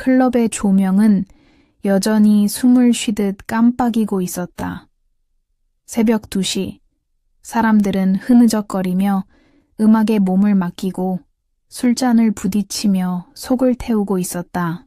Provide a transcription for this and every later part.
클럽의 조명은 여전히 숨을 쉬듯 깜빡이고 있었다. 새벽 2시, 사람들은 흐느적거리며 음악에 몸을 맡기고 술잔을 부딪히며 속을 태우고 있었다.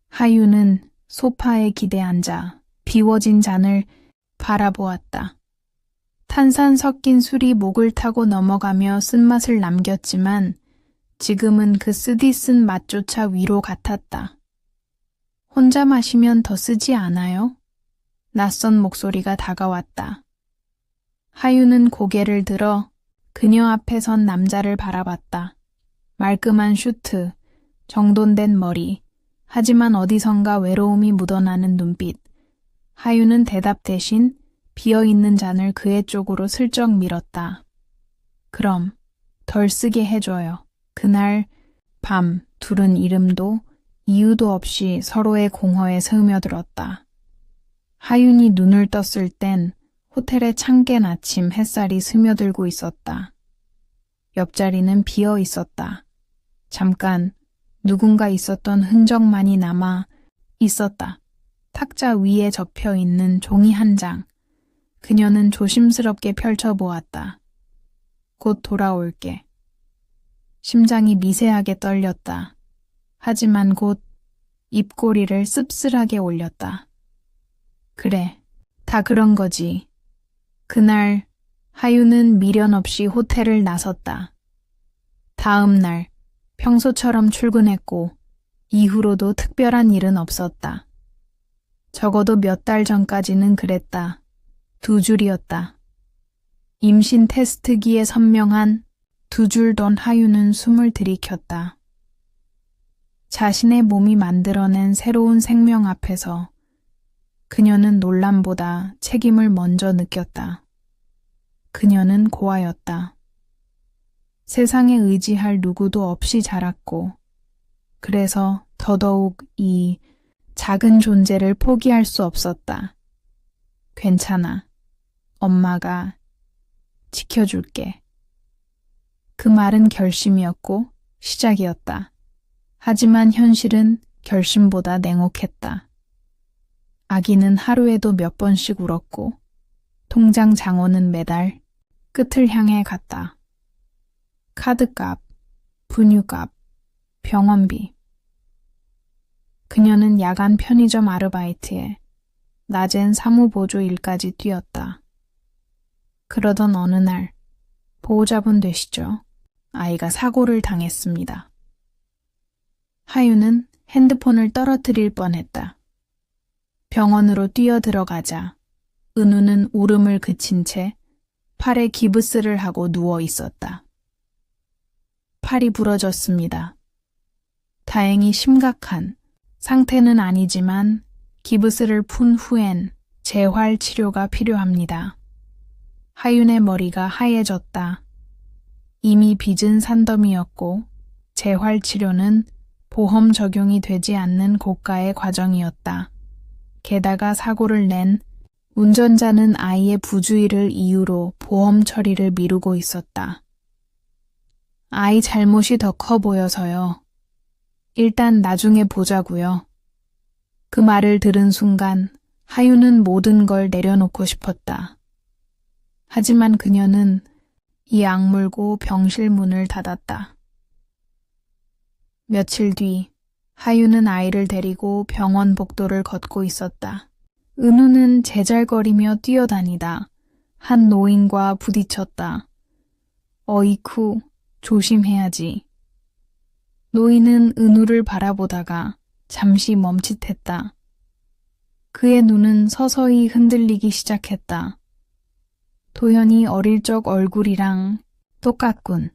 하유는 소파에 기대 앉아 비워진 잔을 바라보았다. 탄산 섞인 술이 목을 타고 넘어가며 쓴맛을 남겼지만 지금은 그 쓰디쓴 맛조차 위로 같았다. 혼자 마시면 더 쓰지 않아요? 낯선 목소리가 다가왔다. 하유는 고개를 들어 그녀 앞에 선 남자를 바라봤다. 말끔한 슈트, 정돈된 머리, 하지만 어디선가 외로움이 묻어나는 눈빛. 하유는 대답 대신 비어있는 잔을 그의 쪽으로 슬쩍 밀었다. 그럼 덜 쓰게 해줘요. 그날 밤 둘은 이름도 이유도 없이 서로의 공허에 스며들었다. 하윤이 눈을 떴을 땐 호텔의 창깬 아침 햇살이 스며들고 있었다. 옆자리는 비어 있었다. 잠깐 누군가 있었던 흔적만이 남아 있었다. 탁자 위에 접혀 있는 종이 한 장. 그녀는 조심스럽게 펼쳐보았다. 곧 돌아올게. 심장이 미세하게 떨렸다. 하지만 곧 입꼬리를 씁쓸하게 올렸다. 그래, 다 그런 거지. 그날 하유는 미련 없이 호텔을 나섰다. 다음 날 평소처럼 출근했고 이후로도 특별한 일은 없었다. 적어도 몇 달 전까지는 그랬다. 2줄이었다. 임신 테스트기에 선명한 2줄 던 하유는 숨을 들이켰다. 자신의 몸이 만들어낸 새로운 생명 앞에서 그녀는 논란보다 책임을 먼저 느꼈다. 그녀는 고아였다. 세상에 의지할 누구도 없이 자랐고 그래서 더더욱 이 작은 존재를 포기할 수 없었다. 괜찮아. 엄마가 지켜줄게. 그 말은 결심이었고 시작이었다. 하지만 현실은 결심보다 냉혹했다. 아기는 하루에도 몇 번씩 울었고 통장 장어는 매달 끝을 향해 갔다. 카드값, 분유값, 병원비. 그녀는 야간 편의점 아르바이트에 낮엔 사무보조 일까지 뛰었다. 그러던 어느 날 보호자분 되시죠? 아이가 사고를 당했습니다. 하유는 핸드폰을 떨어뜨릴 뻔했다. 병원으로 뛰어들어가자 은우는 울음을 그친 채 팔에 기부스를 하고 누워 있었다. 팔이 부러졌습니다. 다행히 심각한 상태는 아니지만 기부스를 푼 후엔 재활 치료가 필요합니다. 하윤의 머리가 하얘졌다. 이미 빚은 산더미였고 재활 치료는 보험 적용이 되지 않는 고가의 과정이었다. 게다가 사고를 낸 운전자는 아이의 부주의를 이유로 보험 처리를 미루고 있었다. 아이 잘못이 더 커 보여서요. 일단 나중에 보자고요. 그 말을 들은 순간 하유는 모든 걸 내려놓고 싶었다. 하지만 그녀는 이 악물고 병실 문을 닫았다. 며칠 뒤 하유는 아이를 데리고 병원 복도를 걷고 있었다. 은우는 제잘거리며 뛰어다니다 한 노인과 부딪혔다. 어이쿠, 조심해야지. 노인은 은우를 바라보다가 잠시 멈칫했다. 그의 눈은 서서히 흔들리기 시작했다. 도연이 어릴 적 얼굴이랑 똑같군.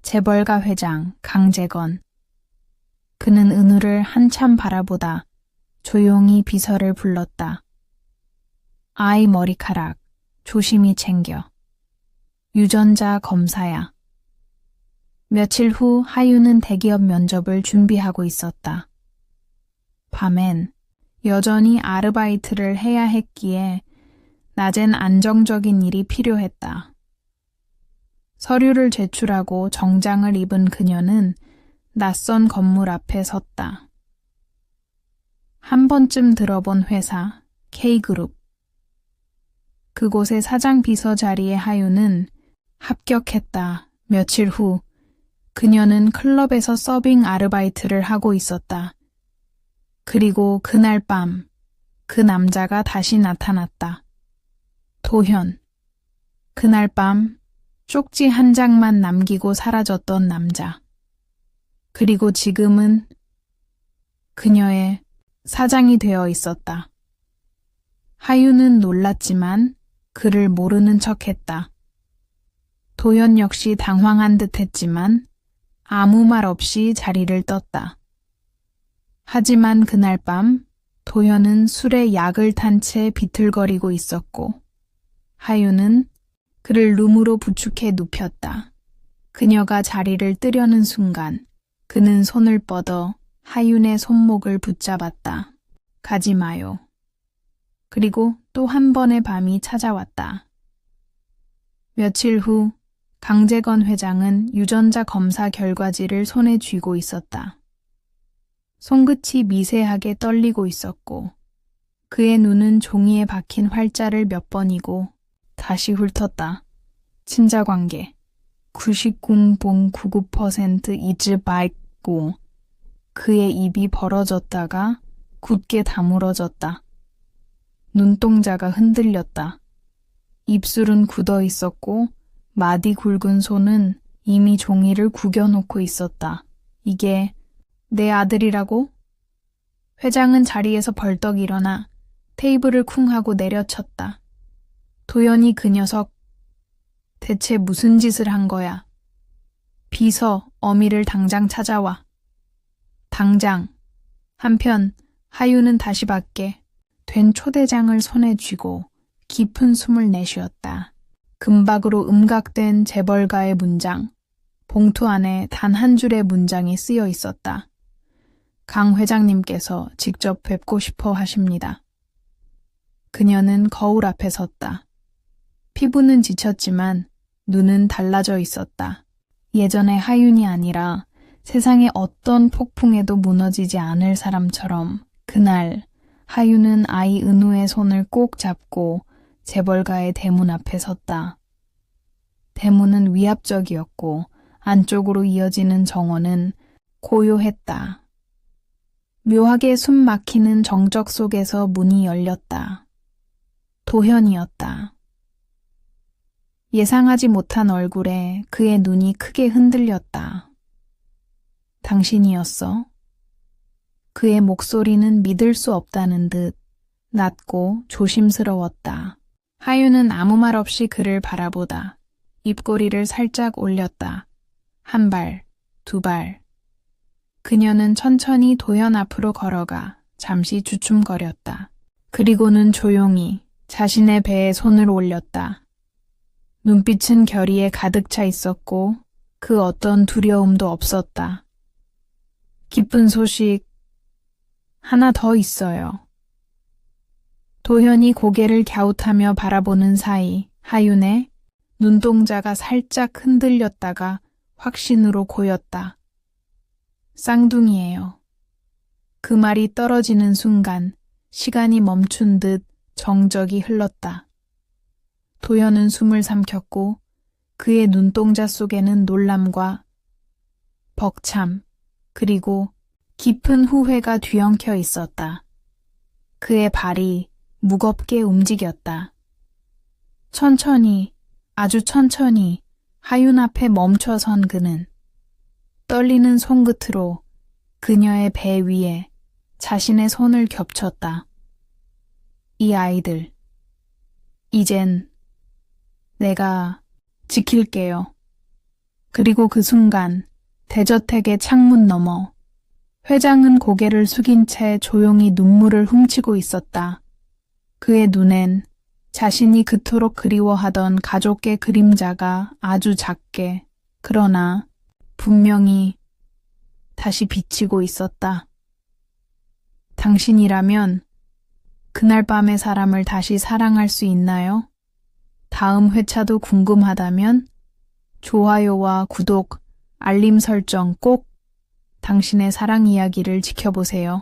재벌가 회장 강재건. 그는 은우를 한참 바라보다 조용히 비서를 불렀다. 아이 머리카락 조심히 챙겨. 유전자 검사야. 며칠 후 하유는 대기업 면접을 준비하고 있었다. 밤엔 여전히 아르바이트를 해야 했기에 낮엔 안정적인 일이 필요했다. 서류를 제출하고 정장을 입은 그녀는 낯선 건물 앞에 섰다. 한 번쯤 들어본 회사 K그룹. 그곳의 사장 비서 자리에 하유는 합격했다. 며칠 후 그녀는 클럽에서 서빙 아르바이트를 하고 있었다. 그리고 그날 밤 그 남자가 다시 나타났다. 도현. 그날 밤 쪽지 한 장만 남기고 사라졌던 남자. 그리고 지금은 그녀의 사장이 되어 있었다. 하유는 놀랐지만 그를 모르는 척했다. 도현 역시 당황한 듯 했지만 아무 말 없이 자리를 떴다. 하지만 그날 밤 도현은 술에 약을 탄 채 비틀거리고 있었고 하유는 그를 룸으로 부축해 눕혔다. 그녀가 자리를 뜨려는 순간 그는 손을 뻗어 하윤의 손목을 붙잡았다. 가지 마요. 그리고 또 한 번의 밤이 찾아왔다. 며칠 후 강재건 회장은 유전자 검사 결과지를 손에 쥐고 있었다. 손끝이 미세하게 떨리고 있었고 그의 눈은 종이에 박힌 활자를 몇 번이고 다시 훑었다. 친자관계 99.99% 이즈바이고 그의 입이 벌어졌다가 굳게 다물어졌다. 눈동자가 흔들렸다. 입술은 굳어 있었고 마디 굵은 손은 이미 종이를 구겨놓고 있었다. 이게 내 아들이라고? 회장은 자리에서 벌떡 일어나 테이블을 쿵 하고 내려쳤다. 도연이 그 녀석 대체 무슨 짓을 한 거야? 비서 어미를 당장 찾아와. 당장. 한편 하유는 다시 밖에 된 초대장을 손에 쥐고 깊은 숨을 내쉬었다. 금박으로 음각된 재벌가의 문장. 봉투 안에 단 한 줄의 문장이 쓰여 있었다. 강 회장님께서 직접 뵙고 싶어 하십니다. 그녀는 거울 앞에 섰다. 피부는 지쳤지만 눈은 달라져 있었다. 예전의 하윤이 아니라 세상의 어떤 폭풍에도 무너지지 않을 사람처럼 그날 하윤은 아이 은우의 손을 꼭 잡고 재벌가의 대문 앞에 섰다. 대문은 위압적이었고 안쪽으로 이어지는 정원은 고요했다. 묘하게 숨 막히는 정적 속에서 문이 열렸다. 도현이었다. 예상하지 못한 얼굴에 그의 눈이 크게 흔들렸다. 당신이었어? 그의 목소리는 믿을 수 없다는 듯 낮고 조심스러웠다. 하유는 아무 말 없이 그를 바라보다 입꼬리를 살짝 올렸다. 한 발, 두 발. 그녀는 천천히 도연 앞으로 걸어가 잠시 주춤거렸다. 그리고는 조용히 자신의 배에 손을 올렸다. 눈빛은 결의에 가득 차 있었고 그 어떤 두려움도 없었다. 기쁜 소식 하나 더 있어요. 도현이 고개를 갸웃하며 바라보는 사이 하윤의 눈동자가 살짝 흔들렸다가 확신으로 고였다. 쌍둥이에요. 그 말이 떨어지는 순간 시간이 멈춘 듯 정적이 흘렀다. 도연은 숨을 삼켰고 그의 눈동자 속에는 놀람과 벅참 그리고 깊은 후회가 뒤엉켜 있었다. 그의 발이 무겁게 움직였다. 천천히, 아주 천천히 하윤 앞에 멈춰선 그는 떨리는 손끝으로 그녀의 배 위에 자신의 손을 겹쳤다. 이 아이들, 이젠 내가 지킬게요. 그리고 그 순간 대저택의 창문 너머 회장은 고개를 숙인 채 조용히 눈물을 훔치고 있었다. 그의 눈엔 자신이 그토록 그리워하던 가족의 그림자가 아주 작게 그러나 분명히 다시 비치고 있었다. 당신이라면 그날 밤의 사람을 다시 사랑할 수 있나요? 다음 회차도 궁금하다면 좋아요와 구독, 알림 설정 꼭 당신의 사랑 이야기를 지켜보세요.